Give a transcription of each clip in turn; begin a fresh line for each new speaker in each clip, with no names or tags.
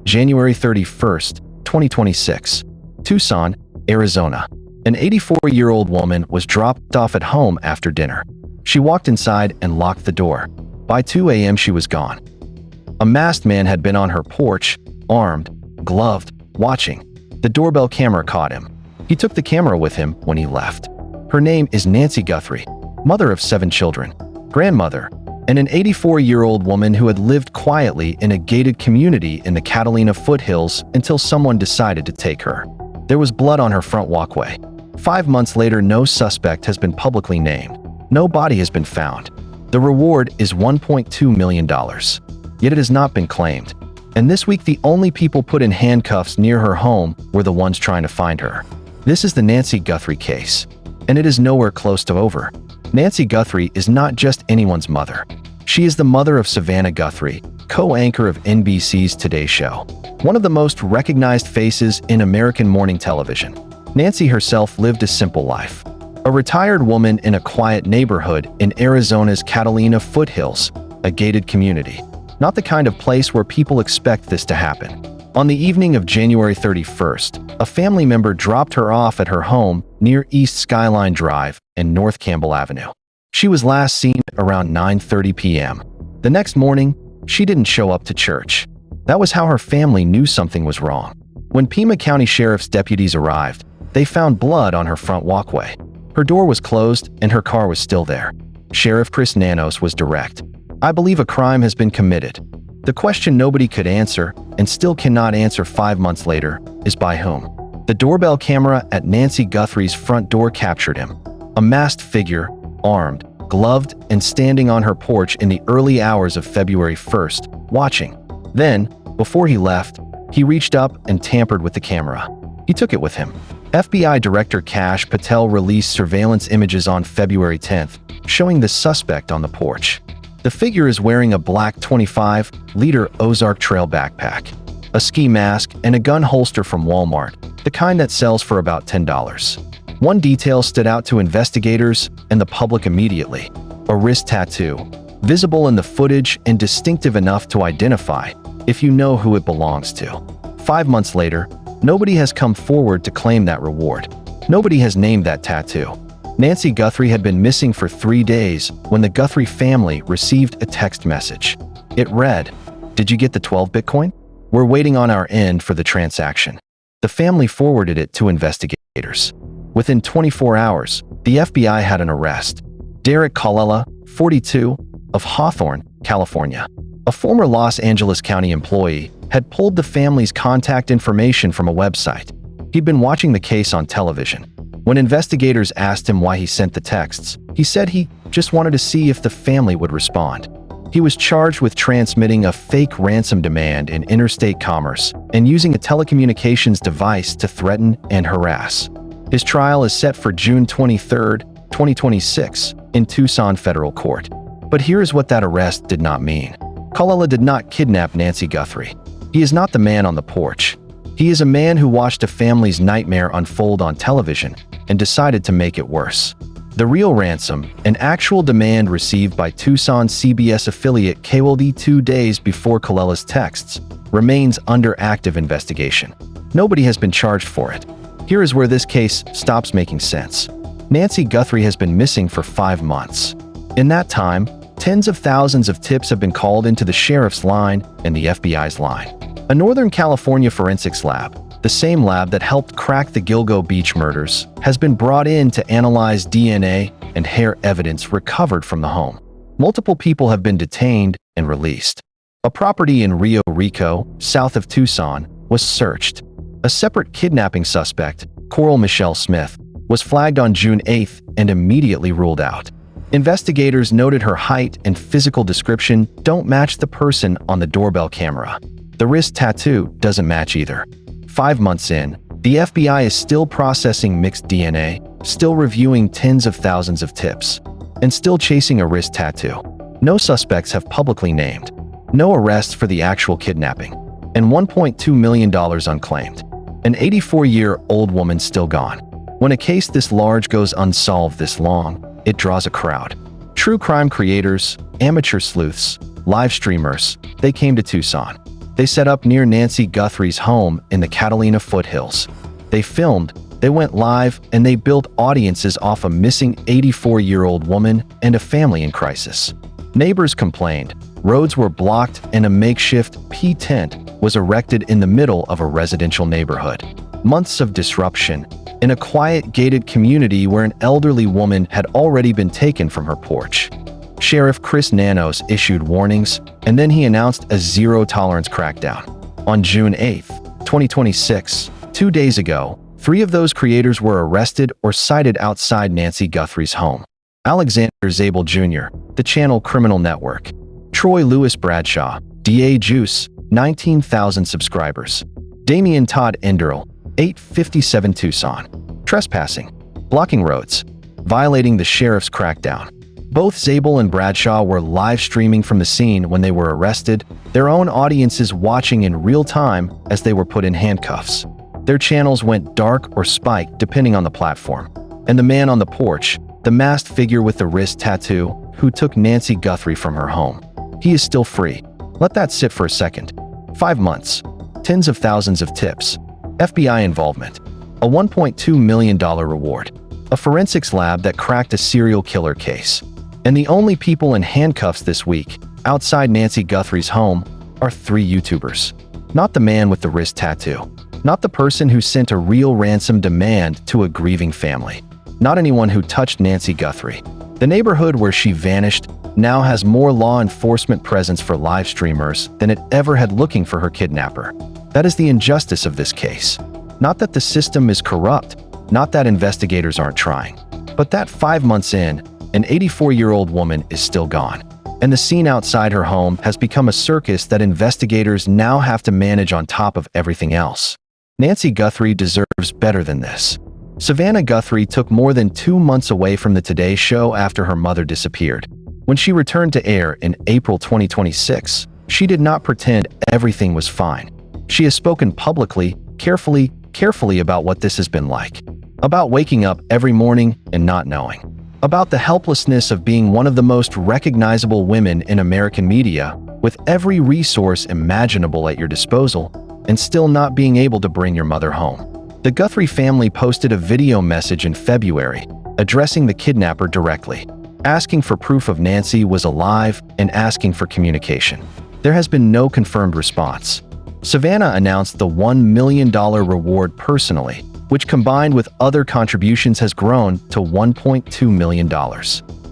January 31st, 2026. Tucson, Arizona. An 84-year-old woman was dropped off at home after dinner. She walked inside and locked the door. By 2 a.m. she was gone. A masked man had been on her porch, armed, gloved, watching. The doorbell camera caught him. He took the camera with him when he left. Her name is Nancy Guthrie, mother of 7 children, grandmother, and an 84-year-old woman who had lived quietly in a gated community in the Catalina foothills until someone decided to take her. There was blood on her front walkway. 5 months later, no suspect has been publicly named. No body has been found. The reward is $1.2 million. Yet it has not been claimed. And this week, the only people put in handcuffs near her home were the ones trying to find her. This is the Nancy Guthrie case, and it is nowhere close to over. Nancy Guthrie is not just anyone's mother. She is the mother of Savannah Guthrie, co-anchor of NBC's Today Show, one of the most recognized faces in American morning television. Nancy herself lived a simple life. A retired woman in a quiet neighborhood in Arizona's Catalina foothills, a gated community. Not the kind of place where people expect this to happen. On the evening of January 31st, a family member dropped her off at her home near East Skyline Drive and North Campbell Avenue. She was last seen around 9:30 p.m. The next morning, she didn't show up to church. That was how her family knew something was wrong. When Pima County Sheriff's deputies arrived, they found blood on her front walkway. Her door was closed and her car was still there. Sheriff Chris Nanos was direct. "I believe a crime has been committed." The question nobody could answer, and still cannot answer 5 months later, is by whom? The doorbell camera at Nancy Guthrie's front door captured him. A masked figure, armed, gloved, and standing on her porch in the early hours of February 1st, watching. Then, before he left, he reached up and tampered with the camera. He took it with him. FBI Director Kash Patel released surveillance images on February 10th, showing the suspect on the porch. The figure is wearing a black 25-liter Ozark Trail backpack, a ski mask, and a gun holster from Walmart, the kind that sells for about $10. One detail stood out to investigators and the public immediately: a wrist tattoo, visible in the footage and distinctive enough to identify if you know who it belongs to. 5 months later, nobody has come forward to claim that reward. Nobody has named that tattoo. Nancy Guthrie had been missing for 3 days when the Guthrie family received a text message. It read, "Did you get the 12 Bitcoin? We're waiting on our end for the transaction." The family forwarded it to investigators. Within 24 hours, the FBI had an arrest. Derek Colella, 42, of Hawthorne, California, a former Los Angeles County employee, had pulled the family's contact information from a website. He'd been watching the case on television. When investigators asked him why he sent the texts, he said he just wanted to see if the family would respond. He was charged with transmitting a fake ransom demand in interstate commerce and using a telecommunications device to threaten and harass. His trial is set for June 23, 2026, in Tucson federal court. But here's what that arrest did not mean. Colella did not kidnap Nancy Guthrie. He is not the man on the porch. He is a man who watched a family's nightmare unfold on television and decided to make it worse. The real ransom, an actual demand received by Tucson CBS affiliate KOLD 2 days before Colella's texts, remains under active investigation. Nobody has been charged for it. Here is where this case stops making sense. Nancy Guthrie has been missing for 5 months. In that time, tens of thousands of tips have been called into the sheriff's line and the FBI's line. A Northern California forensics lab, the same lab that helped crack the Gilgo Beach murders, has been brought in to analyze DNA and hair evidence recovered from the home. Multiple people have been detained and released. A property in Rio Rico, south of Tucson, was searched. A separate kidnapping suspect, Coral Michelle Smith, was flagged on June 8th and immediately ruled out. Investigators noted her height and physical description don't match the person on the doorbell camera. The wrist tattoo doesn't match either. 5 months in, the FBI is still processing mixed DNA, still reviewing tens of thousands of tips, and still chasing a wrist tattoo. No suspects have publicly named. No arrests for the actual kidnapping. And $1.2 million unclaimed. An 84-year-old woman still gone. When a case this large goes unsolved this long, it draws a crowd. True crime creators, amateur sleuths, live streamers, they came to Tucson. They set up near Nancy Guthrie's home in the Catalina foothills. They filmed, they went live, and they built audiences off a missing 84-year-old woman and a family in crisis. Neighbors complained, roads were blocked, and a makeshift P tent was erected in the middle of a residential neighborhood. Months of disruption in a quiet, gated community where an elderly woman had already been taken from her porch. Sheriff Chris Nanos issued warnings, and then he announced a zero-tolerance crackdown. On June 8, 2026, 2 days ago, 3 of those creators were arrested or cited outside Nancy Guthrie's home. Alexander Zabel Jr., the channel Criminal Network. Troy Lewis Bradshaw, DA Juice, 19,000 subscribers. Damian Todd Enderle, 857 Tucson. Trespassing, blocking roads, violating the sheriff's crackdown. Both Zabel and Bradshaw were live streaming from the scene when they were arrested, their own audiences watching in real time as they were put in handcuffs. Their channels went dark or spiked depending on the platform. And the man on the porch, the masked figure with the wrist tattoo, who took Nancy Guthrie from her home. He is still free. Let that sit for a second. 5 months. Tens of thousands of tips. FBI involvement. A $1.2 million reward. A forensics lab that cracked a serial killer case. And the only people in handcuffs this week, outside Nancy Guthrie's home, are 3 YouTubers. Not the man with the wrist tattoo. Not the person who sent a real ransom demand to a grieving family. Not anyone who touched Nancy Guthrie. The neighborhood where she vanished now has more law enforcement presence for live streamers than it ever had looking for her kidnapper. That is the injustice of this case. Not that the system is corrupt, not that investigators aren't trying, but that 5 months in, an 84-year-old woman is still gone. And the scene outside her home has become a circus that investigators now have to manage on top of everything else. Nancy Guthrie deserves better than this. Savannah Guthrie took more than 2 months away from the Today Show after her mother disappeared. When she returned to air in April 2026, she did not pretend everything was fine. She has spoken publicly, carefully about what this has been like. About waking up every morning and not knowing. About the helplessness of being one of the most recognizable women in American media, with every resource imaginable at your disposal, and still not being able to bring your mother home. The Guthrie family posted a video message in February, addressing the kidnapper directly, asking for proof of Nancy was alive and asking for communication. There has been no confirmed response. Savannah announced the $1 million reward personally, which combined with other contributions has grown to $1.2 million.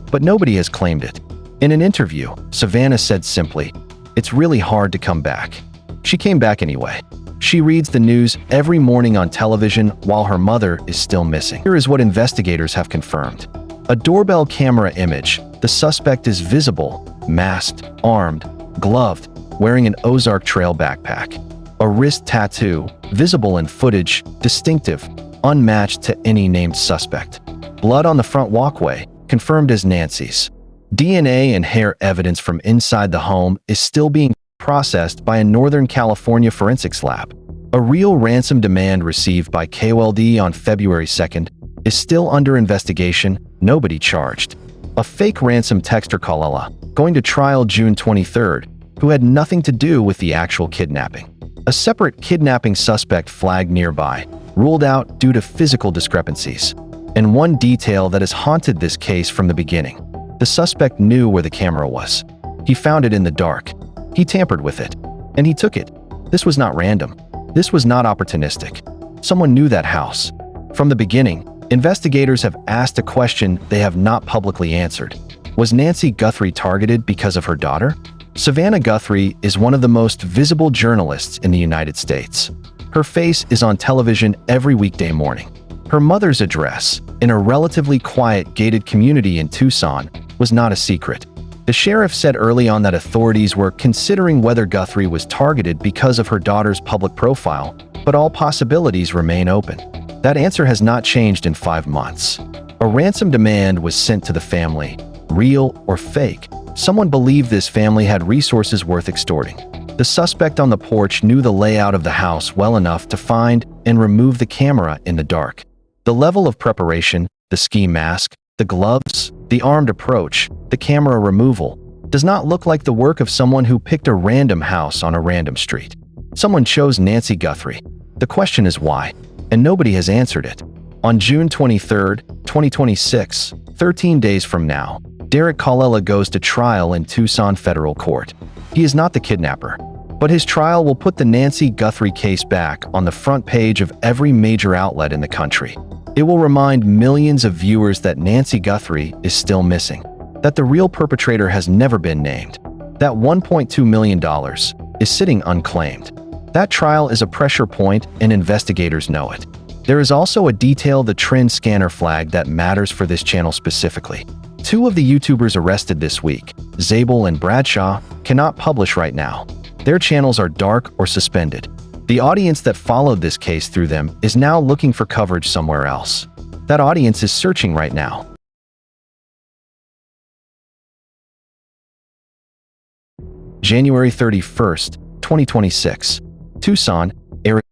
But nobody has claimed it. In an interview, Savannah said simply, "It's really hard to come back." She came back anyway. She reads the news every morning on television while her mother is still missing. Here is what investigators have confirmed. A doorbell camera image. The suspect is visible, masked, armed, gloved, wearing an Ozark Trail backpack. A wrist tattoo, visible in footage, distinctive, unmatched to any named suspect. Blood on the front walkway, confirmed as Nancy's. DNA and hair evidence from inside the home is still being processed by a Northern California forensics lab. A real ransom demand received by KOLD on February 2nd is still under investigation, nobody charged. A fake ransom texter Kalala, going to trial June 23rd, who had nothing to do with the actual kidnapping. A separate kidnapping suspect flagged nearby, ruled out due to physical discrepancies. And one detail that has haunted this case from the beginning. The suspect knew where the camera was. He found it in the dark. He tampered with it. And he took it. This was not random. This was not opportunistic. Someone knew that house. From the beginning, investigators have asked a question they have not publicly answered. Was Nancy Guthrie targeted because of her daughter? Savannah Guthrie is one of the most visible journalists in the United States. Her face is on television every weekday morning. Her mother's address, in a relatively quiet, gated community in Tucson, was not a secret. The sheriff said early on that authorities were considering whether Guthrie was targeted because of her daughter's public profile, but all possibilities remain open. That answer has not changed in 5 months. A ransom demand was sent to the family, real or fake. Someone believed this family had resources worth extorting. The suspect on the porch knew the layout of the house well enough to find and remove the camera in the dark. The level of preparation, the ski mask, the gloves, the armed approach, the camera removal, does not look like the work of someone who picked a random house on a random street. Someone chose Nancy Guthrie. The question is why, and nobody has answered it. On June 23, 2026, 13 days from now, Derek Colella goes to trial in Tucson federal court. He is not the kidnapper, but his trial will put the Nancy Guthrie case back on the front page of every major outlet in the country. It will remind millions of viewers that Nancy Guthrie is still missing, that the real perpetrator has never been named, that $1.2 million is sitting unclaimed. That trial is a pressure point, and investigators know it. There is also a detail, the trend scanner flag, that matters for this channel specifically. Two of the YouTubers arrested this week, Zabel and Bradshaw, cannot publish right now. Their channels are dark or suspended. The audience that followed this case through them is now looking for coverage somewhere else. That audience is searching right now. January 31st, 2026. Tucson, Arizona.